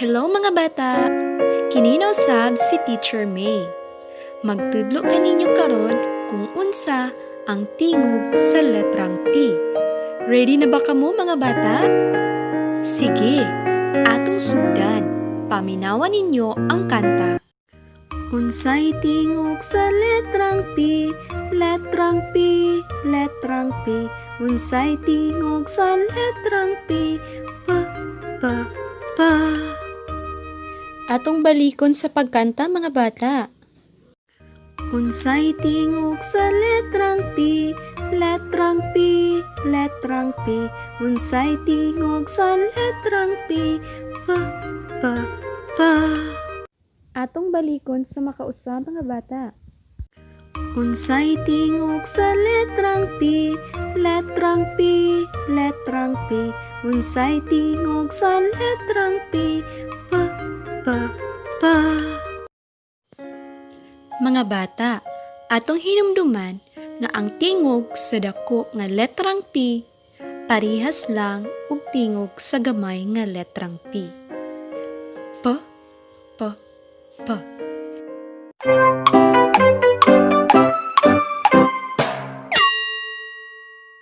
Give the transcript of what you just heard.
Hello mga bata! Kininaw sab si Teacher May. Magtudlo kaninyo karon kung unsa ang tingog sa letrang P. Ready na ba kamo mga bata? Sige, atong sugdan. Paminawan ninyo ang kanta. Unsay tingog sa letrang P, letrang P, letrang P. Unsay tingog sa letrang P, pa. Atong balikon sa pagkanta mga bata. Unsay tingog sa letrang P, letrang P, letrang P. Unsay tingog sa letrang P, pa. Atong balikon sa makausab mga bata. Unsay tingog sa letrang P, letrang P, letrang P. Unsay tingog sa letrang P, pa. Mga bata, atong hinumduman nga ang tingog sa dako nga letrang P parihas lang og tingog sa gamay nga letrang P.